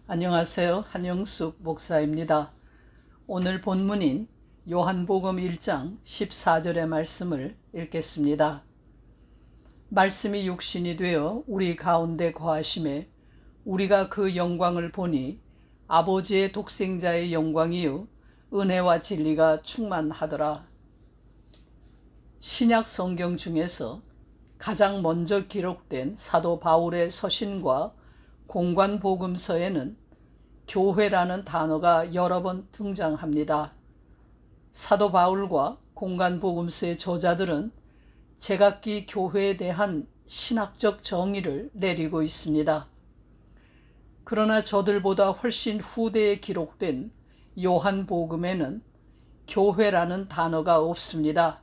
안녕하세요. 한영숙 목사입니다. 오늘 본문인 요한복음 1장 14절의 말씀을 읽겠습니다. 말씀이 육신이 되어 우리 가운데 거하심에 우리가 그 영광을 보니 아버지의 독생자의 영광이요 은혜와 진리가 충만하더라. 신약 성경 중에서 가장 먼저 기록된 사도 바울의 서신과 공관복음서에는 교회라는 단어가 여러 번 등장합니다. 사도 바울과 공관복음서의 저자들은 제각기 교회에 대한 신학적 정의를 내리고 있습니다. 그러나 저들보다 훨씬 후대에 기록된 요한복음에는 교회라는 단어가 없습니다.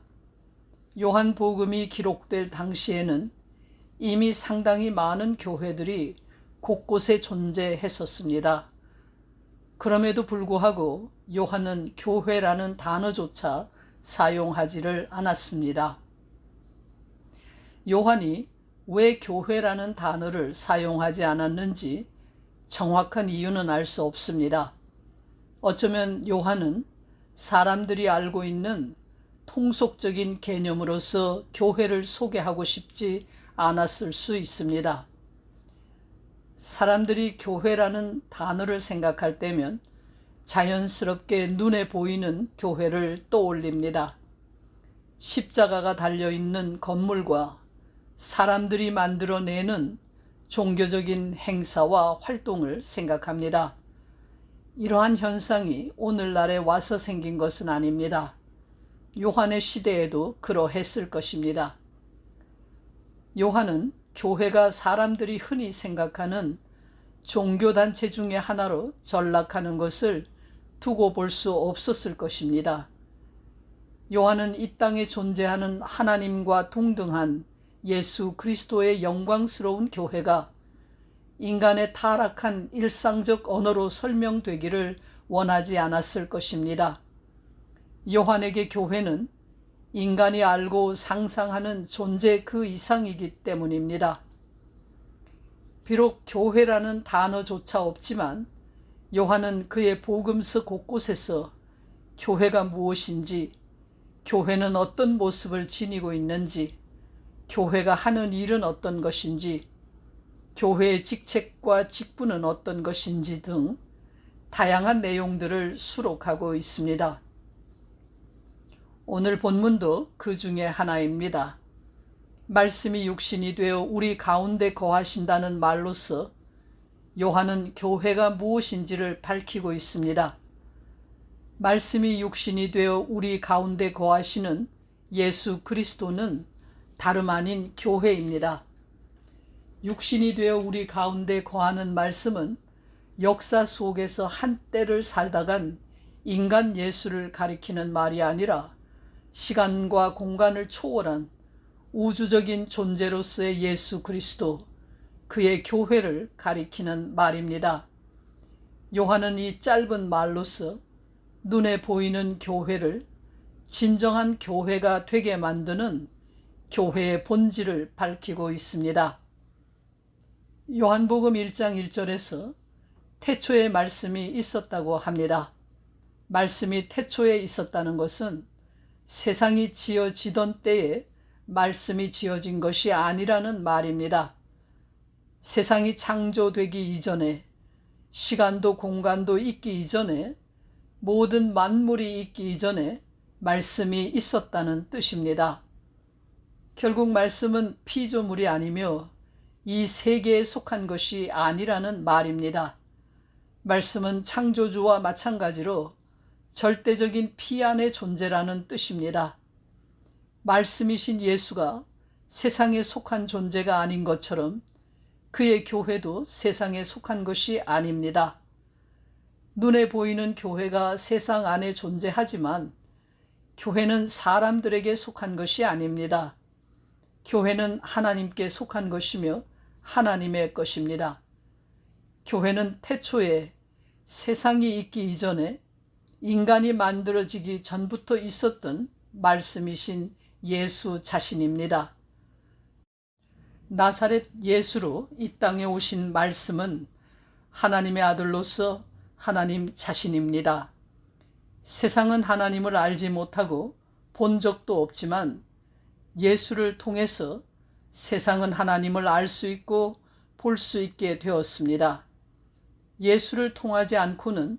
요한복음이 기록될 당시에는 이미 상당히 많은 교회들이 곳곳에 존재했었습니다. 그럼에도 불구하고 요한은 교회라는 단어조차 사용하지를 않았습니다. 요한이 왜 교회라는 단어를 사용하지 않았는지 정확한 이유는 알 수 없습니다. 어쩌면 요한은 사람들이 알고 있는 통속적인 개념으로서 교회를 소개하고 싶지 않았을 수 있습니다. 사람들이 교회라는 단어를 생각할 때면 자연스럽게 눈에 보이는 교회를 떠올립니다. 십자가가 달려있는 건물과 사람들이 만들어내는 종교적인 행사와 활동을 생각합니다. 이러한 현상이 오늘날에 와서 생긴 것은 아닙니다. 요한의 시대에도 그러했을 것입니다. 요한은 교회가 사람들이 흔히 생각하는 종교단체 중의 하나로 전락하는 것을 두고 볼 수 없었을 것입니다. 요한은 이 땅에 존재하는 하나님과 동등한 예수 그리스도의 영광스러운 교회가 인간의 타락한 일상적 언어로 설명되기를 원하지 않았을 것입니다. 요한에게 교회는 인간이 알고 상상하는 존재 그 이상이기 때문입니다. 비록 교회라는 단어조차 없지만 요한은 그의 복음서 곳곳에서 교회가 무엇인지, 교회는 어떤 모습을 지니고 있는지, 교회가 하는 일은 어떤 것인지, 교회의 직책과 직분은 어떤 것인지 등 다양한 내용들을 수록하고 있습니다. 오늘 본문도 그 중에 하나입니다. 말씀이 육신이 되어 우리 가운데 거하신다는 말로서 요한은 교회가 무엇인지를 밝히고 있습니다. 말씀이 육신이 되어 우리 가운데 거하시는 예수 그리스도는 다름 아닌 교회입니다. 육신이 되어 우리 가운데 거하는 말씀은 역사 속에서 한때를 살다간 인간 예수를 가리키는 말이 아니라 시간과 공간을 초월한 우주적인 존재로서의 예수 그리스도, 그의 교회를 가리키는 말입니다. 요한은 이 짧은 말로서 눈에 보이는 교회를 진정한 교회가 되게 만드는 교회의 본질을 밝히고 있습니다. 요한복음 1장 1절에서 태초에 말씀이 있었다고 합니다. 말씀이 태초에 있었다는 것은 세상이 지어지던 때에 말씀이 지어진 것이 아니라는 말입니다. 세상이 창조되기 이전에, 시간도 공간도 있기 이전에, 모든 만물이 있기 이전에 말씀이 있었다는 뜻입니다. 결국 말씀은 피조물이 아니며 이 세계에 속한 것이 아니라는 말입니다. 말씀은 창조주와 마찬가지로 절대적인 피 안의 존재라는 뜻입니다. 말씀이신 예수가 세상에 속한 존재가 아닌 것처럼 그의 교회도 세상에 속한 것이 아닙니다. 눈에 보이는 교회가 세상 안에 존재하지만 교회는 사람들에게 속한 것이 아닙니다. 교회는 하나님께 속한 것이며 하나님의 것입니다. 교회는 태초에 세상이 있기 이전에 인간이 만들어지기 전부터 있었던 말씀이신 예수 자신입니다. 나사렛 예수로 이 땅에 오신 말씀은 하나님의 아들로서 하나님 자신입니다. 세상은 하나님을 알지 못하고 본 적도 없지만 예수를 통해서 세상은 하나님을 알 수 있고 볼 수 있게 되었습니다. 예수를 통하지 않고는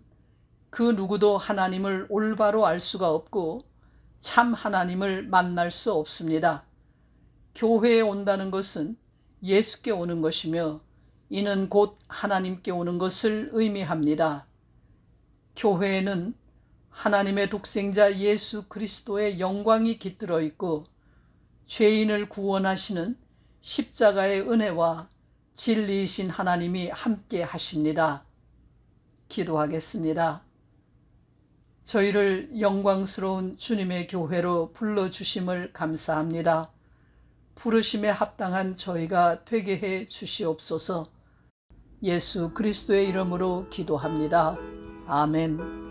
그 누구도 하나님을 올바로 알 수가 없고 참 하나님을 만날 수 없습니다. 교회에 온다는 것은 예수께 오는 것이며 이는 곧 하나님께 오는 것을 의미합니다. 교회에는 하나님의 독생자 예수 그리스도의 영광이 깃들어 있고 죄인을 구원하시는 십자가의 은혜와 진리이신 하나님이 함께 하십니다. 기도하겠습니다. 저희를 영광스러운 주님의 교회로 불러주심을 감사합니다. 부르심에 합당한 저희가 되게 해 주시옵소서. 예수 그리스도의 이름으로 기도합니다. 아멘.